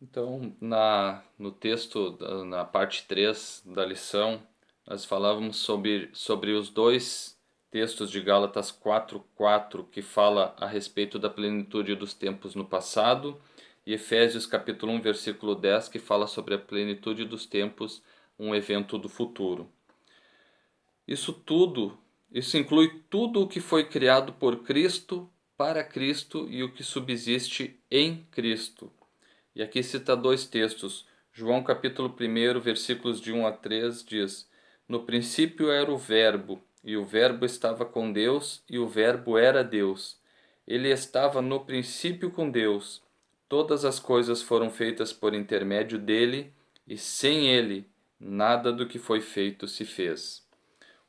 Então, no texto, na parte 3 da lição, nós falávamos sobre os dois textos de Gálatas 4:4 que fala a respeito da plenitude dos tempos no passado, e Efésios capítulo 1, versículo 10, que fala sobre a plenitude dos tempos, um evento do futuro. Isso tudo, isso inclui tudo o que foi criado por Cristo, para Cristo e o que subsiste em Cristo. E aqui cita dois textos. João capítulo 1, versículos de 1 a 3 diz: No princípio era o Verbo, e o Verbo estava com Deus, e o Verbo era Deus. Ele estava no princípio com Deus. Todas as coisas foram feitas por intermédio dele, e sem ele, nada do que foi feito se fez.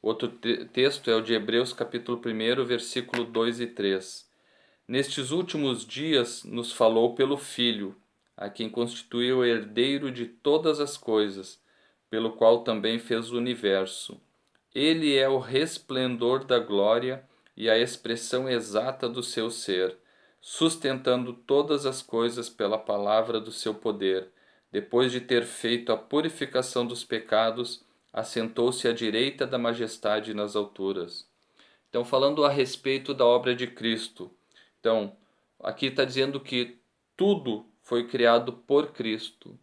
Outro texto é o de Hebreus capítulo 1, versículo 2 e 3. Nestes últimos dias nos falou pelo Filho, a quem constituiu herdeiro de todas as coisas, pelo qual também fez o universo. Ele é o resplendor da glória e a expressão exata do seu ser, sustentando todas as coisas pela palavra do seu poder. Depois de ter feito a purificação dos pecados, assentou-se à direita da majestade nas alturas. Então, falando a respeito da obra de Cristo. Então, aqui está dizendo que tudo foi criado por Cristo,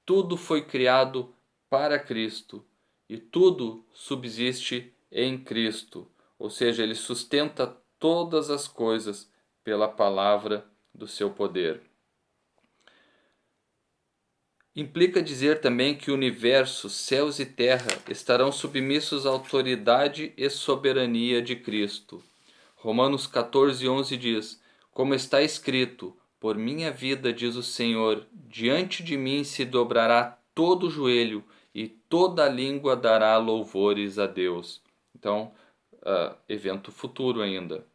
tudo foi criado para Cristo e tudo subsiste em Cristo. Ou seja, ele sustenta todas as coisas pela palavra do seu poder. Implica dizer também que o universo, céus e terra estarão submissos à autoridade e soberania de Cristo. Romanos 14:11 diz: Como está escrito, por minha vida, diz o Senhor, diante de mim se dobrará todo o joelho e toda a língua dará louvores a Deus. Então, evento futuro ainda.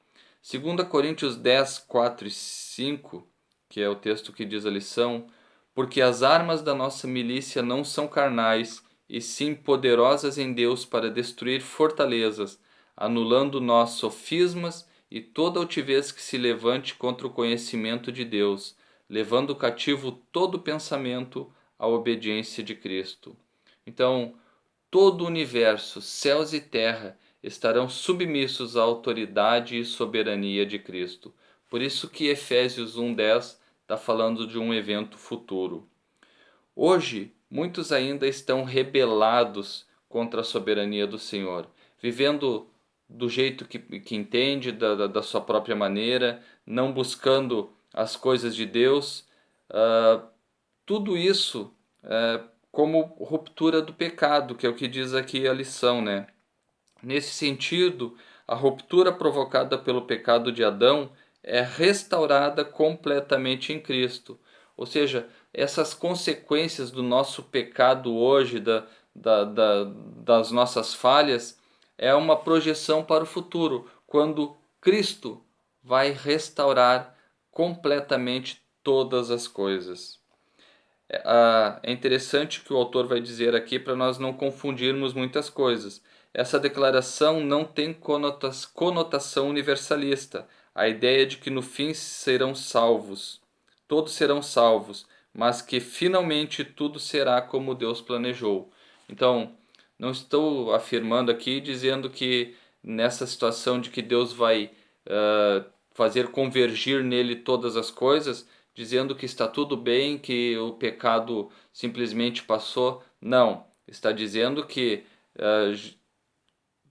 2 Coríntios 10:4 e 5, que é o texto que diz a lição: Porque as armas da nossa milícia não são carnais, e sim poderosas em Deus para destruir fortalezas, anulando nós sofismas e toda altivez que se levante contra o conhecimento de Deus, levando cativo todo pensamento à obediência de Cristo. Então, todo o universo, céus e terra, estarão submissos à autoridade e soberania de Cristo. Por isso que Efésios 1:10 está falando de um evento futuro. Hoje, muitos ainda estão rebelados contra a soberania do Senhor, vivendo do jeito que entende, da sua própria maneira, não buscando as coisas de Deus. Tudo isso como ruptura do pecado, que é o que diz aqui a lição, né? Nesse sentido, a ruptura provocada pelo pecado de Adão é restaurada completamente em Cristo. Ou seja, essas consequências do nosso pecado hoje, das nossas falhas, é uma projeção para o futuro, quando Cristo vai restaurar completamente todas as coisas. É interessante que o autor vai dizer aqui para nós não confundirmos muitas coisas. Essa declaração não tem conotação universalista. A ideia de que no fim serão salvos, todos serão salvos, mas que finalmente tudo será como Deus planejou. Então, não estou afirmando aqui dizendo que nessa situação de que Deus vai fazer convergir nele todas as coisas, dizendo que está tudo bem, que o pecado simplesmente passou. Não, está dizendo que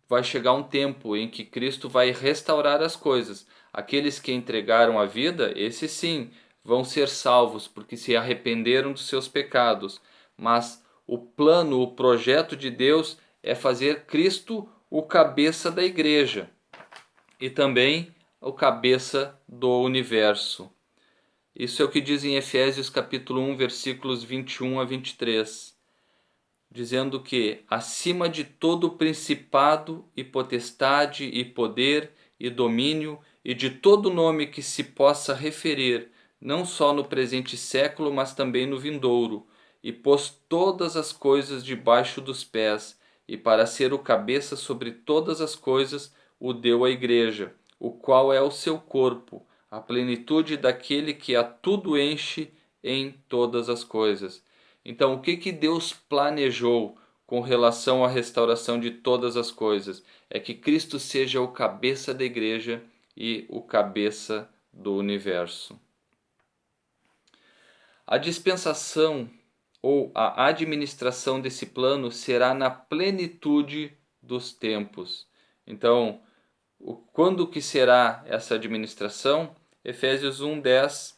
vai chegar um tempo em que Cristo vai restaurar as coisas. Aqueles que entregaram a vida, esses sim, vão ser salvos, porque se arrependeram dos seus pecados. Mas o plano, o projeto de Deus é fazer Cristo o cabeça da igreja e também o cabeça do universo. Isso é o que diz em Efésios capítulo 1, versículos 21 a 23, dizendo que acima de todo principado e potestade e poder e domínio e de todo nome que se possa referir, não só no presente século, mas também no vindouro, e pôs todas as coisas debaixo dos pés, e para ser o cabeça sobre todas as coisas, o deu à igreja, o qual é o seu corpo, a plenitude daquele que a tudo enche em todas as coisas. Então, o que Deus planejou com relação à restauração de todas as coisas? É que Cristo seja o cabeça da igreja e o cabeça do universo. A dispensação ou a administração desse plano será na plenitude dos tempos. Então, quando que será essa administração? Efésios 1:10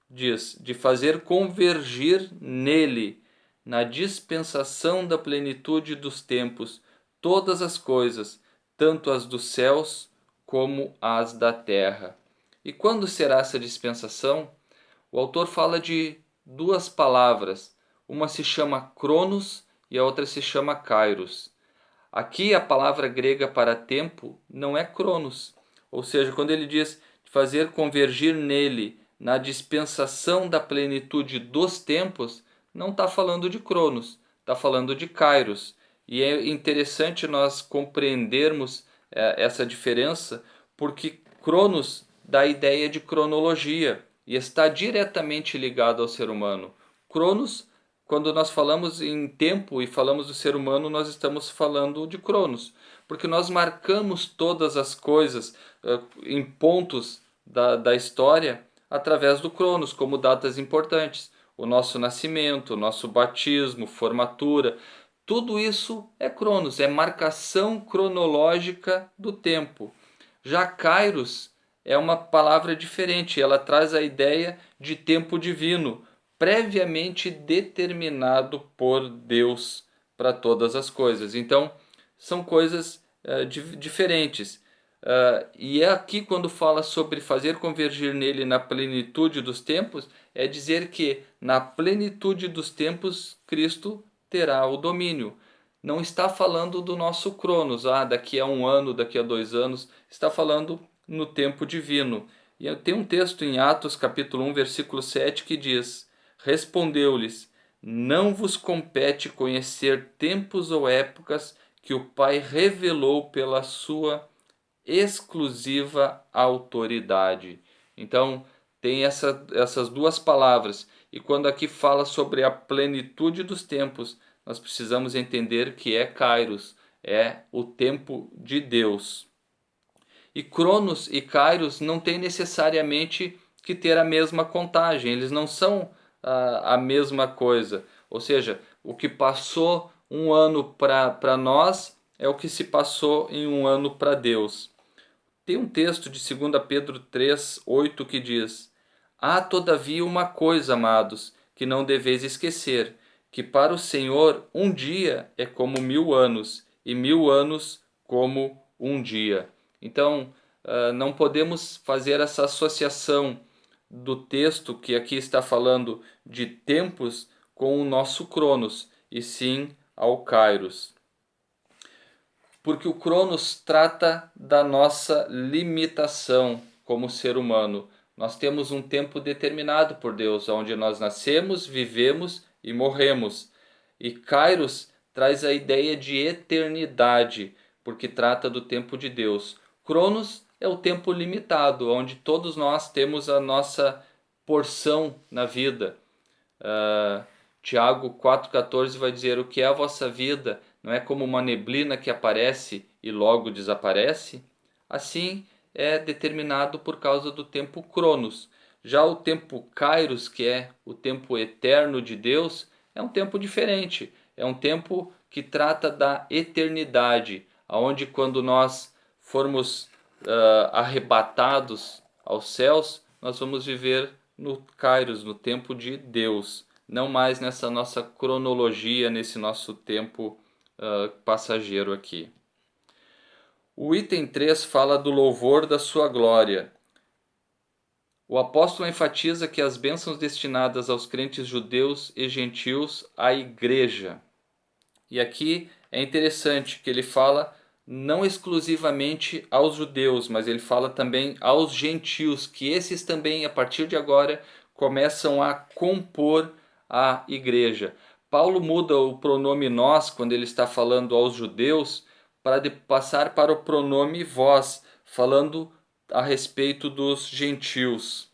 diz: de fazer convergir nele, na dispensação da plenitude dos tempos, todas as coisas, tanto as dos céus como as da terra. E quando será essa dispensação? O autor fala de duas palavras. Uma se chama Cronos e a outra se chama Kairos. Aqui a palavra grega para tempo não é Cronos. Ou seja, quando ele diz fazer convergir nele na dispensação da plenitude dos tempos, não está falando de Cronos, está falando de Kairos. E é interessante nós compreendermos essa diferença, porque Cronos dá a ideia de cronologia e está diretamente ligado ao ser humano. Cronos, quando nós falamos em tempo e falamos do ser humano, nós estamos falando de Cronos, porque nós marcamos todas as coisas em pontos da história através do Cronos, como datas importantes. O nosso nascimento, o nosso batismo, formatura, tudo isso é Cronos, é marcação cronológica do tempo. Já Kairos é uma palavra diferente, ela traz a ideia de tempo divino, previamente determinado por Deus para todas as coisas. Então, são coisas diferentes. E é aqui quando fala sobre fazer convergir nele na plenitude dos tempos, é dizer que na plenitude dos tempos Cristo terá o domínio. Não está falando do nosso Cronos, daqui a 1 ano, daqui a 2 anos, está falando no tempo divino. E tem um texto em Atos capítulo 1, versículo 7 que diz: respondeu-lhes: não vos compete conhecer tempos ou épocas que o Pai revelou pela sua exclusiva autoridade. Então, tem essas duas palavras. E quando aqui fala sobre a plenitude dos tempos, nós precisamos entender que é Kairos, é o tempo de Deus. E Cronos e Kairos não têm necessariamente que ter a mesma contagem, eles não são a mesma coisa. Ou seja, o que passou 1 ano para nós é o que se passou em 1 ano para Deus. Tem um texto de 2 Pedro 3:8 que diz: há todavia uma coisa, amados, que não deveis esquecer, que para o Senhor um dia é como 1000 anos, e 1000 anos como um dia. Então, não podemos fazer essa associação do texto que aqui está falando de tempos com o nosso Cronos, e sim ao Kairos. Porque o Cronos trata da nossa limitação como ser humano. Nós temos um tempo determinado por Deus, onde nós nascemos, vivemos e morremos. E Kairos traz a ideia de eternidade, porque trata do tempo de Deus. Cronos é o tempo limitado, onde todos nós temos a nossa porção na vida. Tiago 4,14 vai dizer: o que é a vossa vida não é como uma neblina que aparece e logo desaparece? Assim é determinado por causa do tempo Cronos. Já o tempo Kairos, que é o tempo eterno de Deus, é um tempo diferente. É um tempo que trata da eternidade, aonde quando nós formos arrebatados aos céus, nós vamos viver no Kairos, no tempo de Deus, não mais nessa nossa cronologia, nesse nosso tempo passageiro aqui. O item 3 fala do louvor da sua glória. O apóstolo enfatiza que as bênçãos destinadas aos crentes judeus e gentios à igreja. E aqui é interessante que ele fala não exclusivamente aos judeus, mas ele fala também aos gentios, que esses também, a partir de agora, começam a compor a igreja. Paulo muda o pronome nós, quando ele está falando aos judeus, para passar para o pronome vós, falando a respeito dos gentios.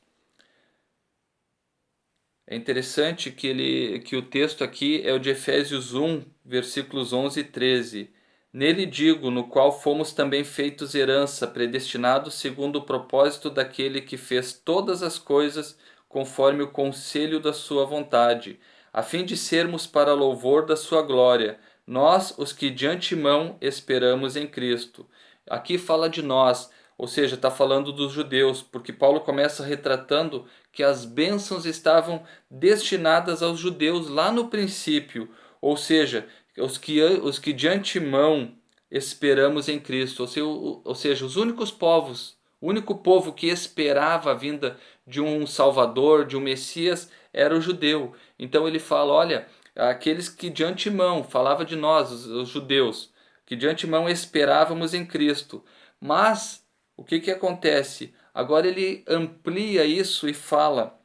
É interessante que o texto aqui é o de Efésios 1, versículos 11 e 13. Nele digo, no qual fomos também feitos herança, predestinados segundo o propósito daquele que fez todas as coisas conforme o conselho da sua vontade, a fim de sermos para louvor da sua glória, nós os que de antemão esperamos em Cristo. Aqui fala de nós, ou seja, está falando dos judeus, porque Paulo começa retratando que as bênçãos estavam destinadas aos judeus lá no princípio, ou seja, os que de antemão esperamos em Cristo, ou seja, os únicos povos, o único povo que esperava a vinda de um Salvador, de um Messias, era o judeu. Então ele fala, olha, aqueles que de antemão, falava de nós, os judeus, que de antemão esperávamos em Cristo. Mas o que acontece? Agora ele amplia isso e fala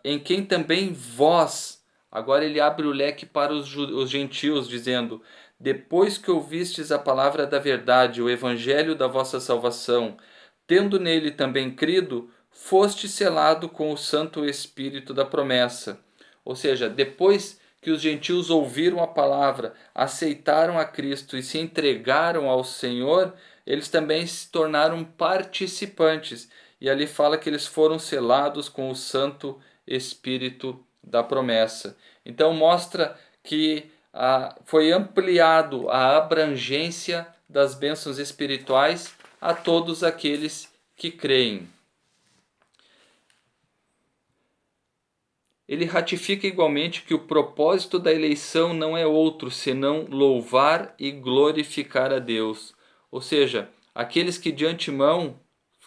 em quem também vós. Agora ele abre o leque para os gentios, dizendo: depois que ouvistes a palavra da verdade, o evangelho da vossa salvação, tendo nele também crido, foste selado com o Santo Espírito da promessa. Ou seja, depois que os gentios ouviram a palavra, aceitaram a Cristo e se entregaram ao Senhor, eles também se tornaram participantes. E ali fala que eles foram selados com o Santo Espírito da promessa. Então mostra que foi ampliado a abrangência das bênçãos espirituais a todos aqueles que creem. Ele ratifica igualmente que o propósito da eleição não é outro senão louvar e glorificar a Deus. Ou seja, aqueles que de antemão,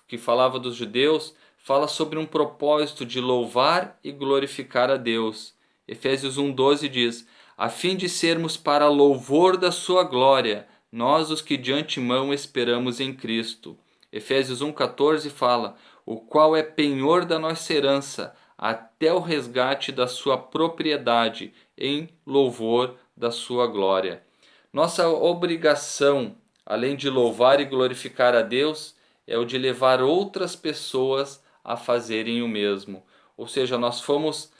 que falava dos judeus, fala sobre um propósito de louvar e glorificar a Deus. Efésios 1,12 diz: a fim de sermos para louvor da sua glória, nós os que de antemão esperamos em Cristo. Efésios 1,14 fala: o qual é penhor da nossa herança, até o resgate da sua propriedade, em louvor da sua glória. Nossa obrigação, além de louvar e glorificar a Deus, é o de levar outras pessoas a fazerem o mesmo. Ou seja, nós fomos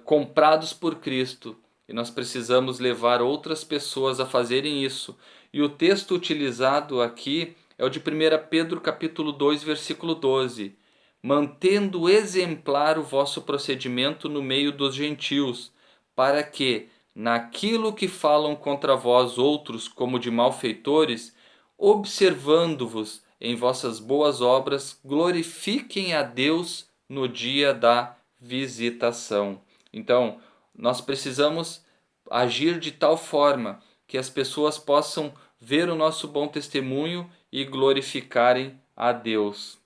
comprados por Cristo e nós precisamos levar outras pessoas a fazerem isso. E o texto utilizado aqui é o de 1 Pedro capítulo 2, versículo 12. Mantendo exemplar o vosso procedimento no meio dos gentios, para que, naquilo que falam contra vós outros como de malfeitores, observando-vos em vossas boas obras, glorifiquem a Deus no dia da visitação. Então, nós precisamos agir de tal forma que as pessoas possam ver o nosso bom testemunho e glorificarem a Deus.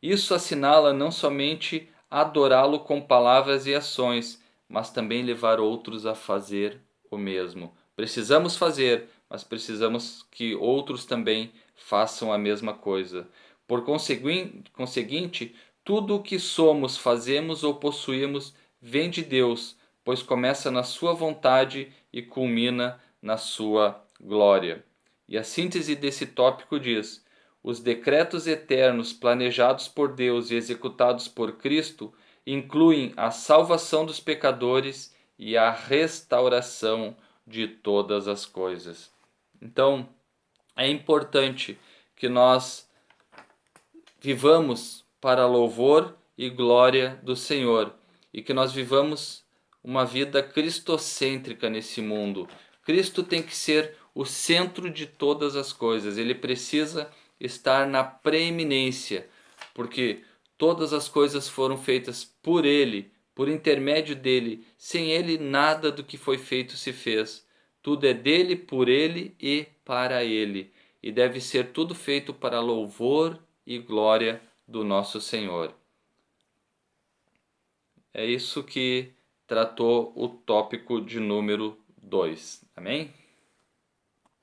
Isso assinala não somente adorá-lo com palavras e ações, mas também levar outros a fazer o mesmo. Precisamos fazer, mas precisamos que outros também façam a mesma coisa. Por conseguinte, tudo o que somos, fazemos ou possuímos vem de Deus, pois começa na sua vontade e culmina na sua glória. E a síntese desse tópico diz: os decretos eternos planejados por Deus e executados por Cristo incluem a salvação dos pecadores e a restauração de todas as coisas. Então, é importante que nós vivamos para louvor e glória do Senhor e que nós vivamos uma vida cristocêntrica nesse mundo. Cristo tem que ser o centro de todas as coisas. Ele precisa estar na preeminência, porque todas as coisas foram feitas por Ele, por intermédio dele. Sem Ele, nada do que foi feito se fez. Tudo é dele, por Ele e para Ele. E deve ser tudo feito para louvor e glória do nosso Senhor. É isso que tratou o tópico de número 2. Amém?